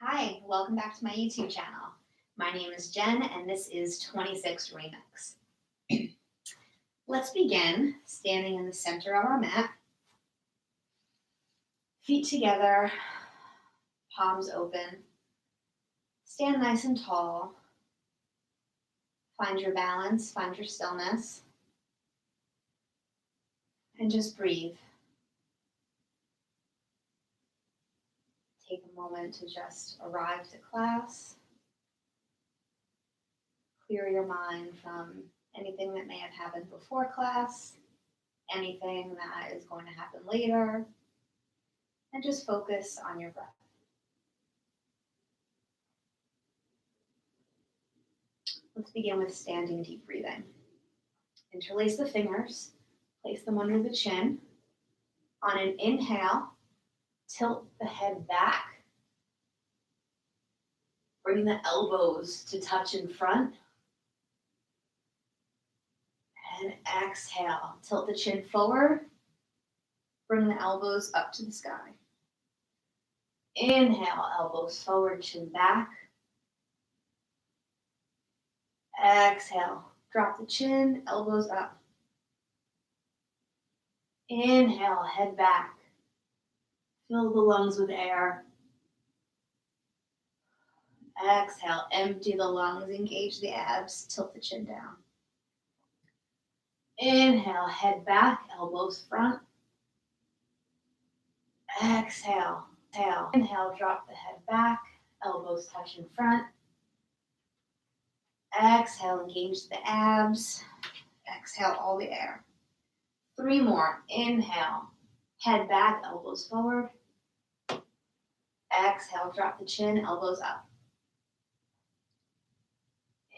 Hi, welcome back to my YouTube channel. My name is Jen and this is 26 Remix. Let's begin standing in the center of our mat. Feet together, palms open. Stand nice and tall. Find your balance, find your stillness. And just breathe. Take a moment to just arrive to class. Clear your mind from anything that may have happened before class, anything that is going to happen later, and just focus on your breath. Let's begin with standing deep breathing. Interlace the fingers, place them under the chin. On an inhale, tilt the head back. Bring the elbows to touch in front. And exhale, tilt the chin forward. Bring the elbows up to the sky. Inhale, elbows forward, chin back. Exhale, drop the chin, elbows up. Inhale, head back. Fill the lungs with air. Exhale, empty the lungs, engage the abs, tilt the chin down. Inhale, head back, elbows front. Exhale, inhale, drop the head back, elbows touch in front. Exhale, engage the abs. Exhale, all the air. 3 more. Inhale, head back, elbows forward. Exhale, drop the chin, elbows up.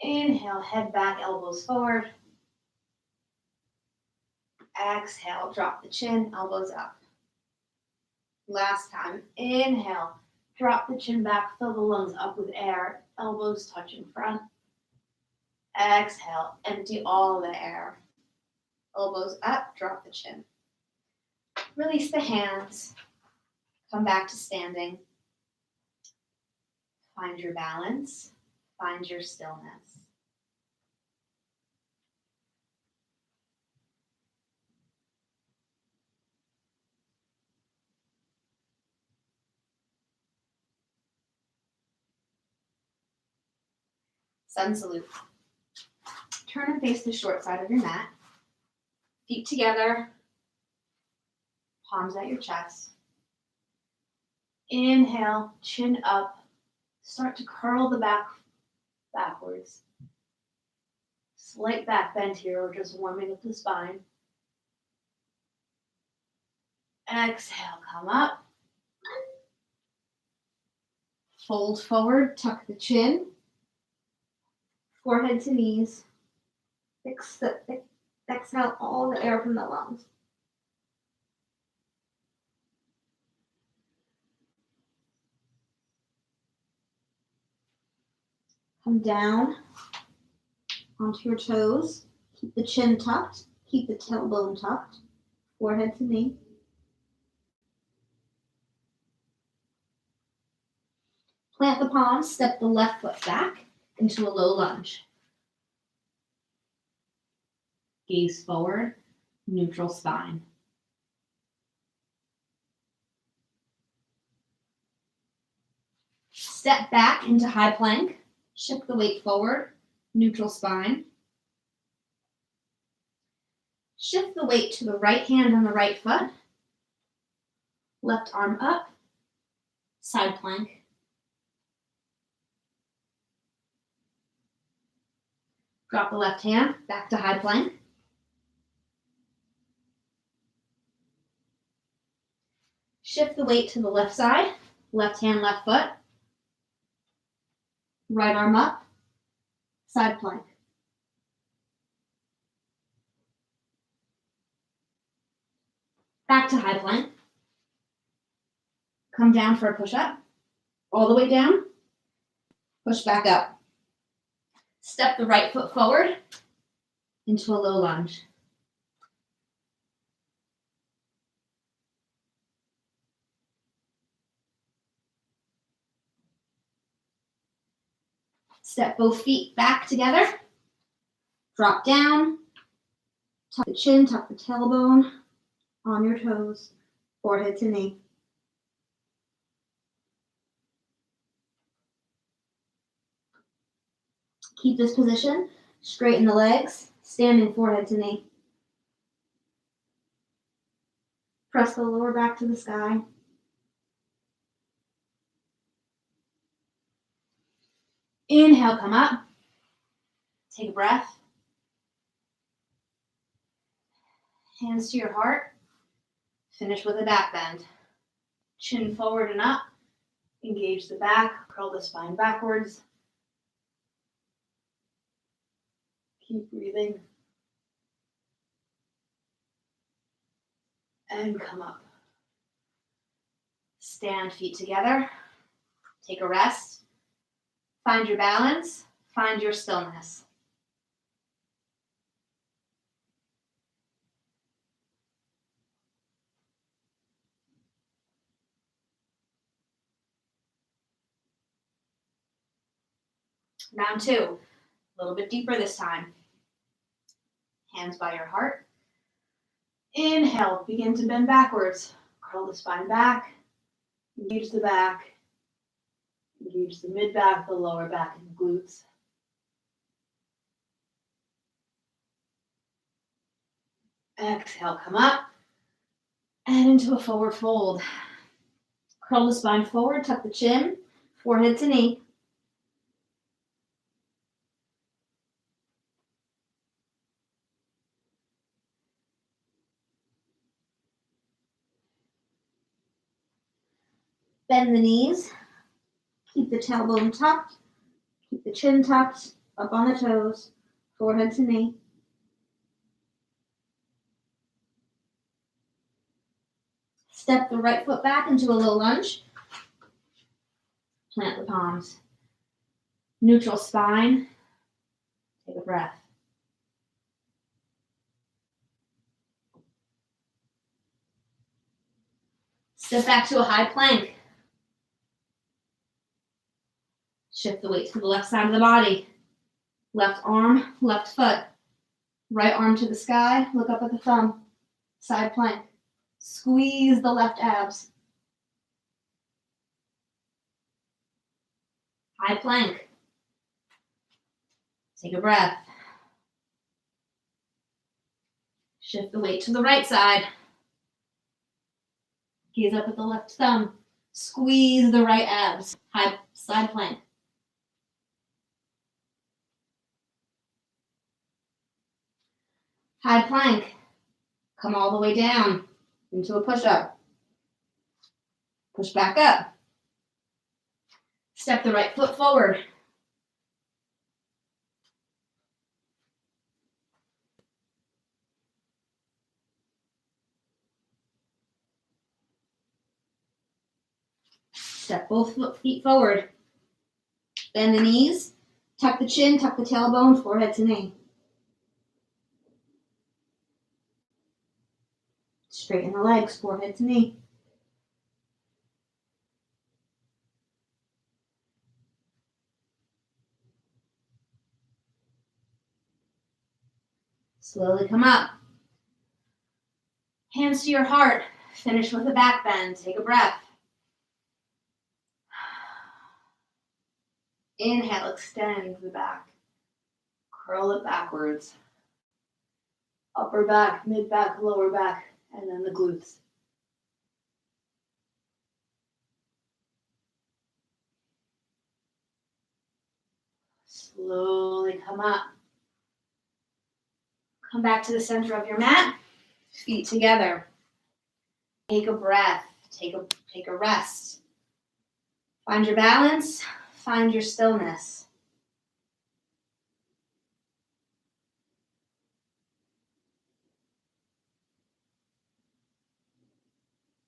Inhale, head back, elbows forward. Exhale, drop the chin, elbows up. Last time. Inhale, drop the chin back, fill the lungs up with air, elbows touch in front. Exhale, empty all the air. Elbows up, drop the chin. Release the hands. Come back to standing. Find your balance. Find your stillness. Sun salute. Turn and face the short side of your mat. Feet together. Palms at your chest. Inhale, chin up. Start to curl the back backwards. Slight back bend here, or just warming up the spine. Exhale, come up. Fold forward, tuck the chin. Forehead to knees. Exhale all the air from the lungs. Come down onto your toes. Keep the chin tucked. Keep the tailbone tucked. Forehead to knee. Plant the palms. Step the left foot back into a low lunge. Gaze forward. Neutral spine. Step back into high plank. Shift the weight forward. Neutral spine. Shift the weight to the right hand and the right foot. Left arm up. Side plank. Drop the left hand back to high plank. Shift the weight to the left side. Left hand, left foot. Right arm up. Side plank. Back to high plank. Come down for a push-up. All the way down. Push back up. Step the right foot forward into a low lunge. Step both feet back together. Drop down. Tuck the chin, tuck the tailbone on your toes, forehead to knee. Keep this position. Straighten the legs, standing forehead to knee. Press the lower back to the sky. Inhale, come up. Take a breath. Hands to your heart. Finish with a back bend. Chin forward and up. Engage the back. Curl the spine backwards. Keep breathing. And come up. Stand feet together. Take a rest. Find your balance. Find your stillness. Round two. A little bit deeper this time. Hands by your heart. Inhale, begin to bend backwards. Curl the spine back. Engage the back. Engage the mid-back, the lower back, and the glutes. Exhale, come up. And into a forward fold. Curl the spine forward, tuck the chin, forehead to knee. Bend the knees. Keep the tailbone tucked. Keep the chin tucked, up on the toes, forehead to knee. Step the right foot back into a low lunge. Plant the palms. Neutral spine. Take a breath. Step back to a high plank. Shift the weight to the left side of the body. Left arm, left foot. Right arm to the sky. Look up at the thumb. Side plank. Squeeze the left abs. High plank. Take a breath. Shift the weight to the right side. Gaze up at the left thumb. Squeeze the right abs. High side plank. High plank. Come all the way down into a push-up. Push back up. Step the right foot forward. Step both feet forward. Bend the knees. Tuck the chin, tuck the tailbone, forehead to knee. Straighten the legs, forehead to knee. Slowly come up. Hands to your heart. Finish with a back bend. Take a breath. Inhale, extend the back. Curl it backwards. Upper back, mid back, lower back, and then the glutes. Slowly come up. Come back to the center of your mat. Feet together. Take a breath. Take a rest. Find your balance. Find your stillness.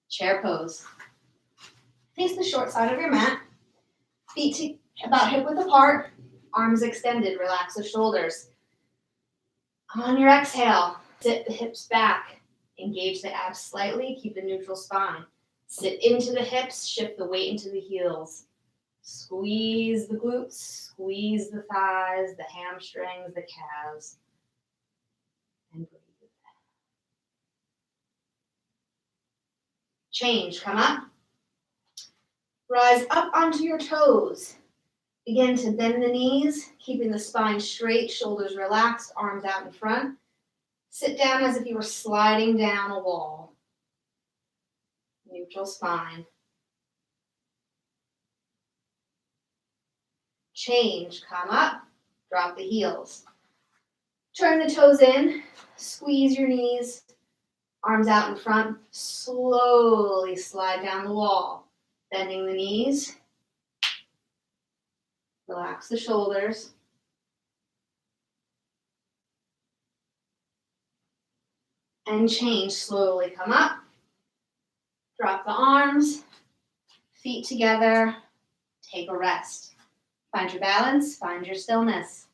Chair pose. Face the short side of your mat. Feet about hip width apart. Arms extended. Relax the shoulders. On your exhale, sit the hips back. Engage the abs slightly. Keep a neutral spine. Sit into the hips. Shift the weight into the heels. Squeeze the glutes, squeeze the thighs, the hamstrings, the calves, and breathe. Change, come up. Rise up onto your toes. Begin to bend the knees, keeping the spine straight, shoulders relaxed, arms out in front. Sit down as if you were sliding down a wall. Neutral spine. Change, come up, drop the heels. Turn the toes in, squeeze your knees, arms out in front, slowly slide down the wall, bending the knees, relax the shoulders. And change, slowly come up, drop the arms, feet together, take a rest. Find your balance, find your stillness.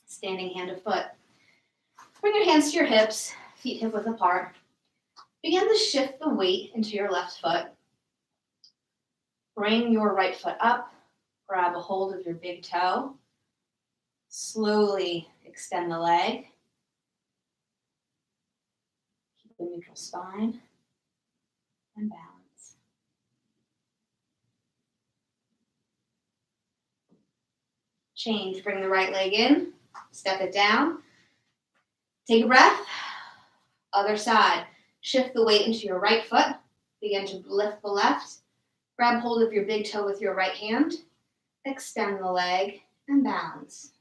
Standing hand to foot. Bring your hands to your hips, feet hip width apart. Begin to shift the weight into your left foot. Bring your right foot up, grab a hold of your big toe. Slowly extend the leg. Keep a neutral spine and balance. Change, bring the right leg in, step it down. Take a breath. Other side. Shift the weight into your right foot. Begin to lift the left. Grab hold of your big toe with your right hand. Extend the leg and balance.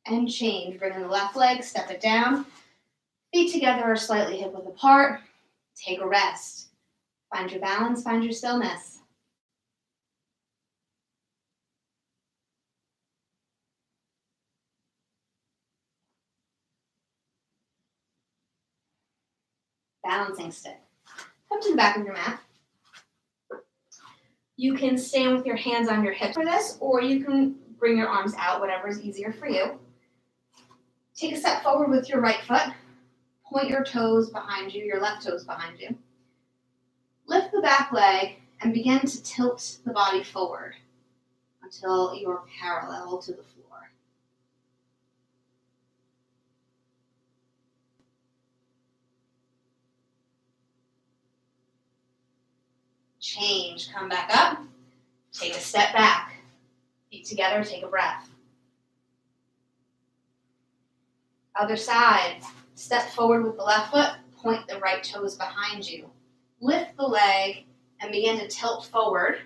And change. Bring in the left leg, step it down. Feet together or slightly hip width apart. Take a rest. Find your balance, find your stillness. Balancing stick. Come to the back of your mat. You can stand with your hands on your hips for this, or you can bring your arms out, whatever is easier for you. Take a step forward with your right foot. Point your toes behind you, your left toes behind you. Lift the back leg and begin to tilt the body forward until you're parallel to the floor. Change, come back up, take a step back. Feet together, take a breath. Other side, step forward with the left foot, point the right toes behind you. Lift the leg and begin to tilt forward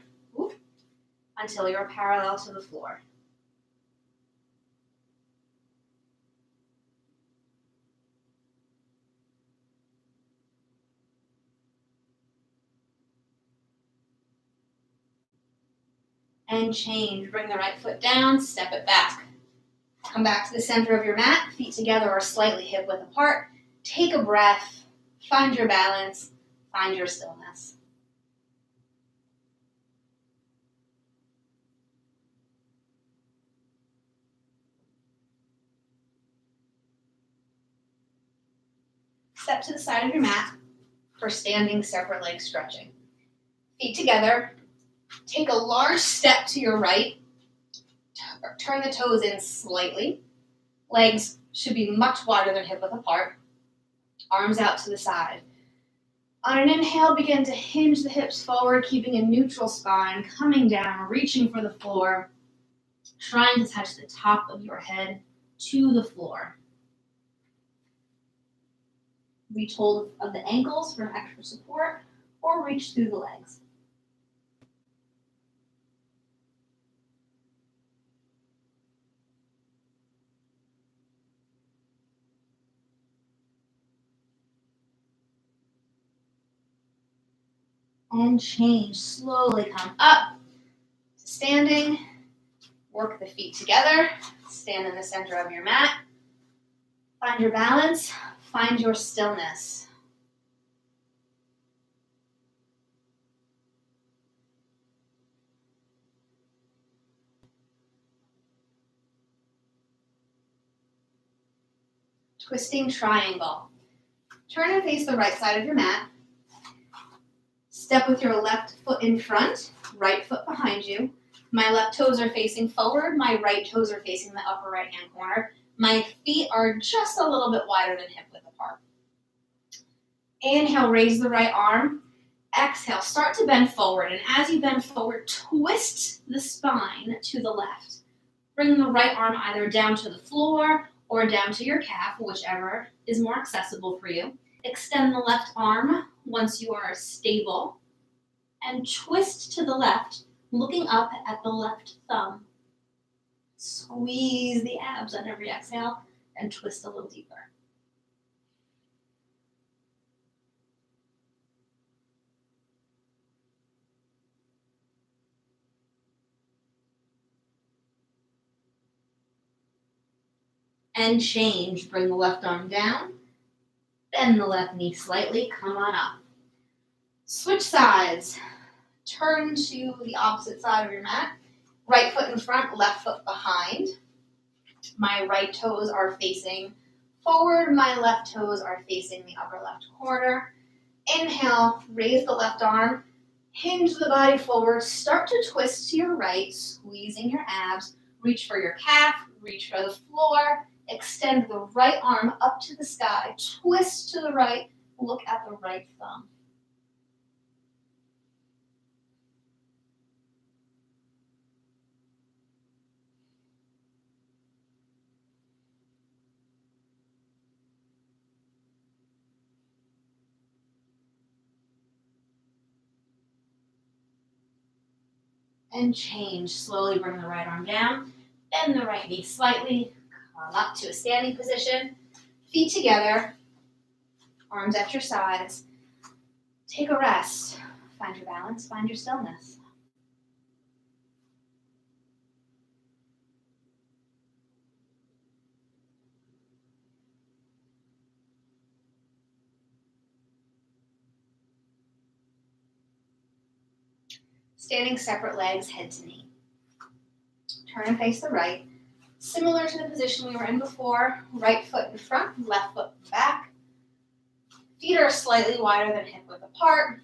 until you're parallel to the floor. And change, bring the right foot down, step it back. Come back to the center of your mat, feet together or slightly hip width apart. Take a breath, find your balance, find your stillness. Step to the side of your mat for standing separate leg stretching. Feet together, take a large step to your right, turn the toes in slightly. Legs should be much wider than hip width apart. Arms out to the side. On an inhale, begin to hinge the hips forward, keeping a neutral spine, coming down, reaching for the floor, trying to touch the top of your head to the floor. Reach hold of the ankles for extra support, or reach through the legs. And change. Slowly come up to standing. Work the feet together. Stand in the center of your mat. Find Find your balance, find your stillness. Twisting triangle. Turn and face the right side of your mat. Step with your left foot in front, right foot behind you. My left toes are facing forward, my right toes are facing the upper right hand corner. My feet are just a little bit wider than hip width apart. Inhale, raise the right arm. Exhale, start to bend forward, and as you bend forward, twist the spine to the left. Bring the right arm either down to the floor or down to your calf, whichever is more accessible for you. Extend the left arm once you are stable, and twist to the left, looking up at the left thumb. Squeeze the abs on every exhale and twist a little deeper. And change. Bring the left arm down, bend the left knee slightly, come on up. Switch sides. Turn to the opposite side of your mat. Right foot in front, left foot behind. My right toes are facing forward, my left toes are facing the upper left corner. Inhale, raise the left arm, hinge the body forward, start to twist to your right, squeezing your abs, reach for your calf, reach for the floor, extend the right arm up to the sky, twist to the right, look at the right thumb. And change. Slowly bring the right arm down, bend the right knee slightly, come up to a standing position, feet together, arms at your sides. Take a rest. Find your balance, find your stillness. Standing separate legs, head to knee. Turn and face the right. Similar to the position we were in before, right foot in front, left foot back. Feet are slightly wider than hip width apart.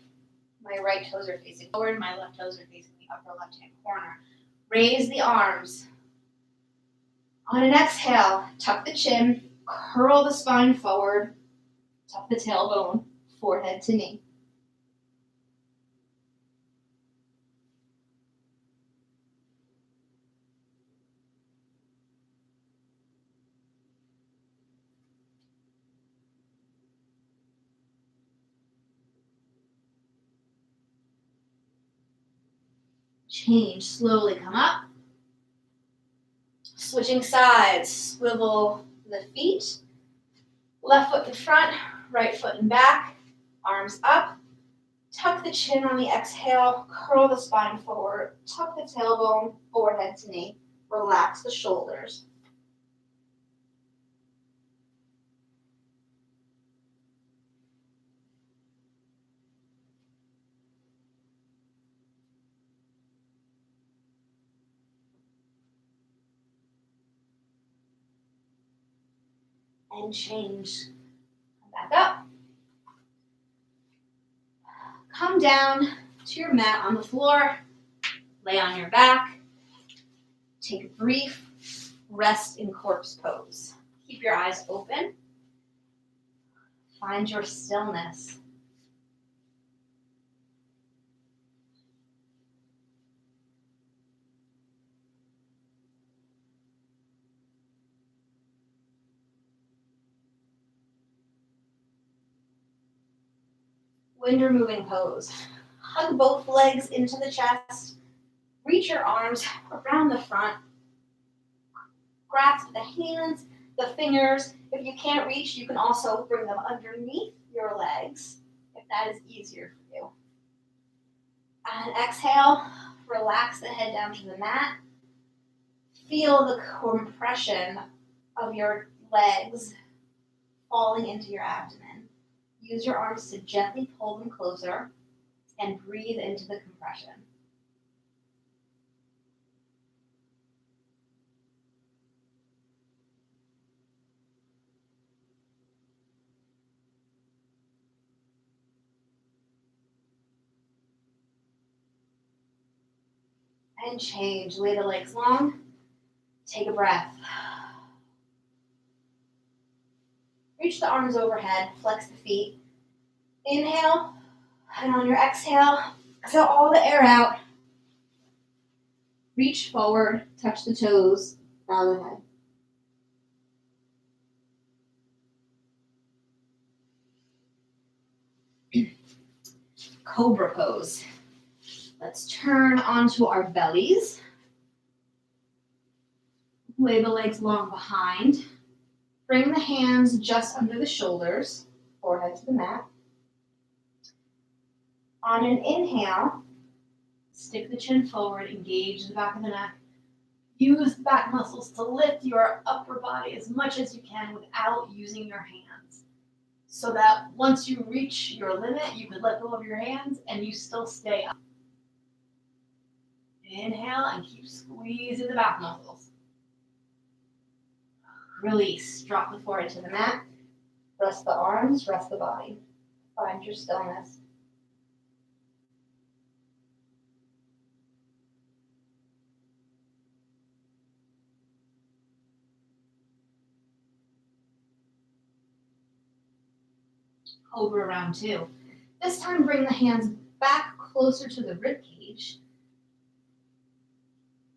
My right toes are facing forward, my left toes are facing the upper left-hand corner. Raise the arms. On an exhale, tuck the chin, curl the spine forward, tuck the tailbone, forehead to knee. Change, slowly come up. Switching sides, swivel the feet. Left foot in front, right foot in back, arms up. Tuck the chin on the exhale, curl the spine forward, tuck the tailbone, forehead to knee. Relax the shoulders. And change. Come back up. Come down to your mat on the floor. Lay on your back. Take a brief rest in corpse pose. Keep your eyes open. Find your stillness. Wind removing pose. Hug both legs into the chest. Reach your arms around the front. Grasp the hands, the fingers. If you can't reach, you can also bring them underneath your legs, if that is easier for you. And exhale, relax the head down to the mat. Feel the compression of your legs falling into your abdomen. Use your arms to gently pull them closer and breathe into the compression. And change. Lay the legs long. Take a breath. Reach the arms overhead. Flex the feet. Inhale. And on your exhale, exhale all the air out. Reach forward. Touch the toes. Bow the head. Cobra pose. Let's turn onto our bellies. Lay the legs long behind. Bring the hands just under the shoulders, forehead to the mat. On an inhale, stick the chin forward, engage the back of the neck. Use the back muscles to lift your upper body as much as you can without using your hands. So that once you reach your limit, you can let go of your hands and you still stay up. Inhale and keep squeezing the back muscles. Release. Drop the forehead to the mat. Rest the arms, rest the body. Find your stillness. Over round two. This time bring the hands back closer to the rib cage.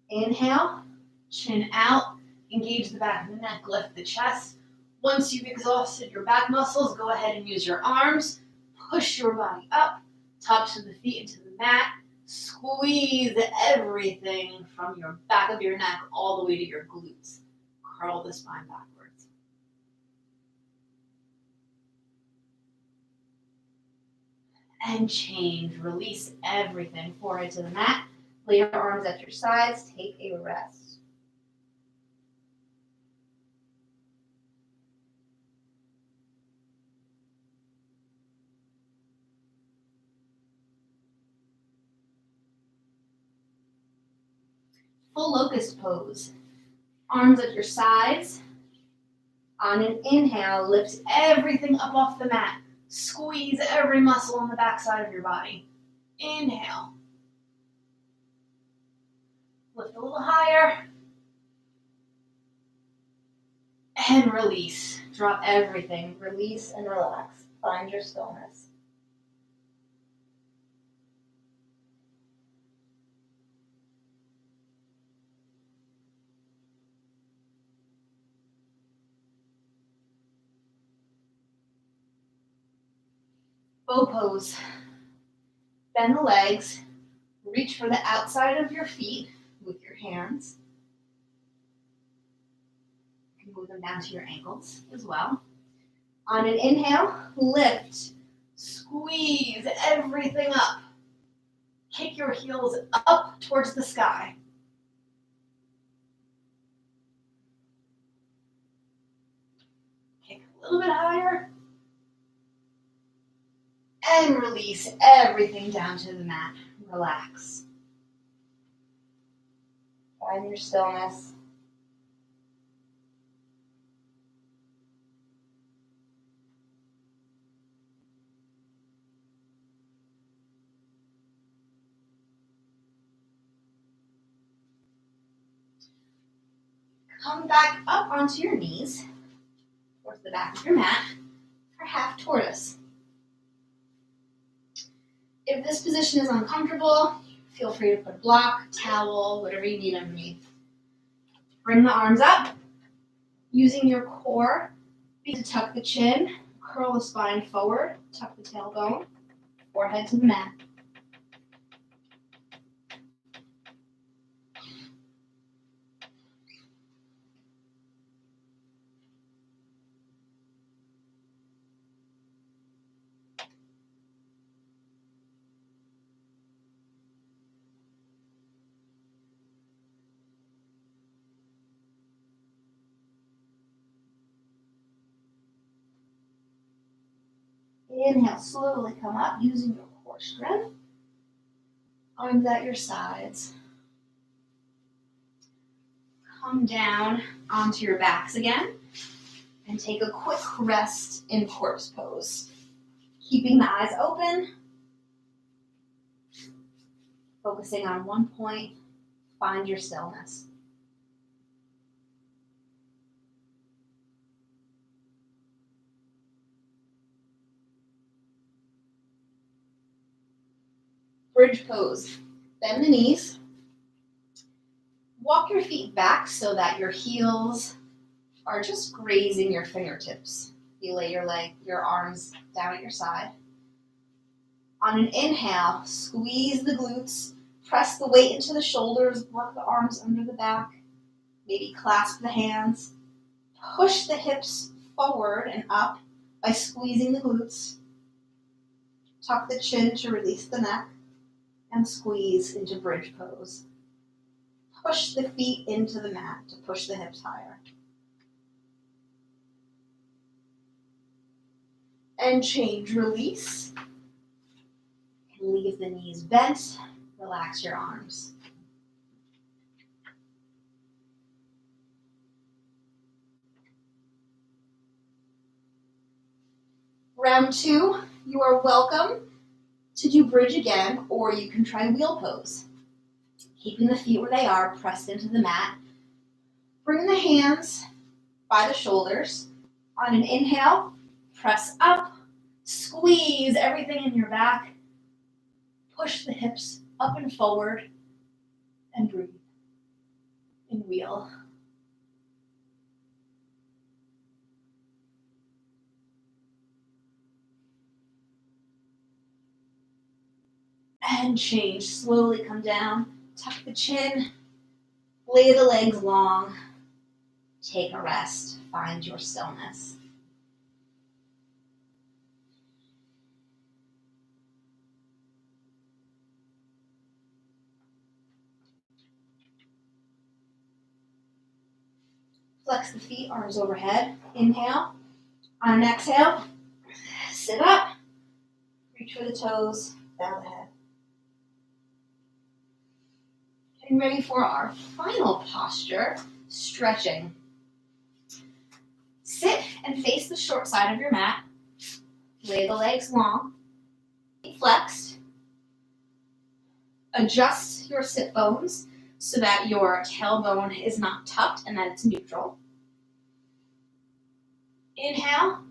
Inhale, chin out, engage the back of the neck, lift the chest. Once you've exhausted your back muscles, go ahead and use your arms. Push your body up, tops of the feet into the mat. Squeeze everything from your back of your neck all the way to your glutes. Curl the spine backwards. And change. Release everything. Forehead to the mat. Lay your arms at your sides. Take a rest. Full locust pose. Arms at your sides. On an inhale, lift everything up off the mat. Squeeze every muscle on the backside of your body. Inhale. Lift a little higher. And release. Drop everything. Release and relax. Find your stillness. Bow pose. Bend the legs. Reach for the outside of your feet with your hands. You can move them down to your ankles as well. On an inhale, lift. Squeeze everything up. Kick your heels up towards the sky. Kick a little bit higher. And release everything down to the mat. Relax. Find your stillness. Come back up onto your knees towards the back of your mat for half tortoise. If this position is uncomfortable, feel free to put a block, towel, whatever you need underneath. Bring the arms up, using your core to tuck the chin, curl the spine forward, tuck the tailbone, forehead to the mat. Inhale, slowly come up using your core strength. Arms at your sides. Come down onto your backs again and take a quick rest in corpse pose. Keeping the eyes open, focusing on one point, find your stillness. Bridge pose. Bend the knees. Walk your feet back so that your heels are just grazing your fingertips. You lay your arms down at your side. On an inhale, squeeze the glutes, press the weight into the shoulders, work the arms under the back, maybe clasp the hands. Push the hips forward and up by squeezing the glutes. Tuck the chin to release the neck and squeeze into bridge pose. Push the feet into the mat to push the hips higher. And change, release. And leave the knees bent. Relax your arms. Round 2, you are welcome to do bridge again, or you can try wheel pose. Keeping the feet where they are, pressed into the mat. Bring the hands by the shoulders. On an inhale, press up, squeeze everything in your back. Push the hips up and forward, and breathe. And wheel. And change. Slowly come down, tuck the chin, lay the legs long, take a rest, find your stillness. Flex the feet, arms overhead. Inhale. On an exhale, sit up, reach for the toes, bow the head. Getting ready for our final posture, stretching. Sit and face the short side of your mat. Lay the legs long, feet flexed. Adjust your sit bones so that your tailbone is not tucked and that it's neutral. Inhale,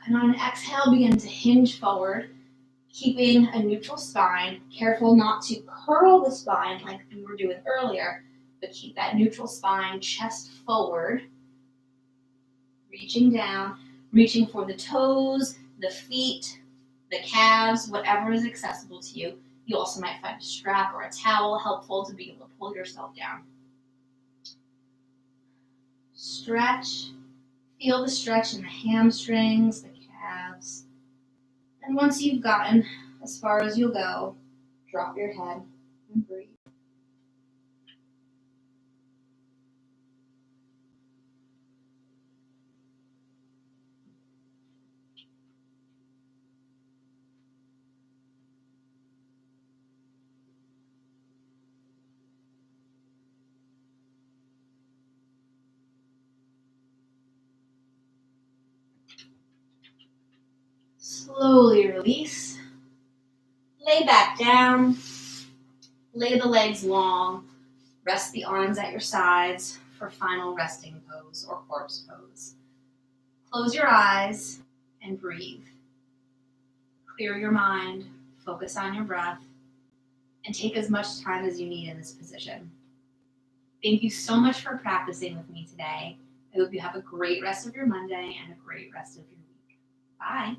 and on an exhale, begin to hinge forward, keeping a neutral spine. Careful not to curl the spine like we were doing earlier, but keep that neutral spine, chest forward, reaching down, reaching for the toes, the feet, the calves, whatever is accessible to you. You also might find a strap or a towel helpful to be able to pull yourself down. Stretch. Feel the stretch in the hamstrings, the calves. And once you've gotten as far as you'll go, drop your head and breathe. Slowly release. Lay back down. Lay the legs long. Rest the arms at your sides for final resting pose or corpse pose. Close your eyes and breathe. Clear your mind, focus on your breath, and take as much time as you need in this position. Thank you so much for practicing with me today. I hope you have a great rest of your Monday and a great rest of your week. Bye.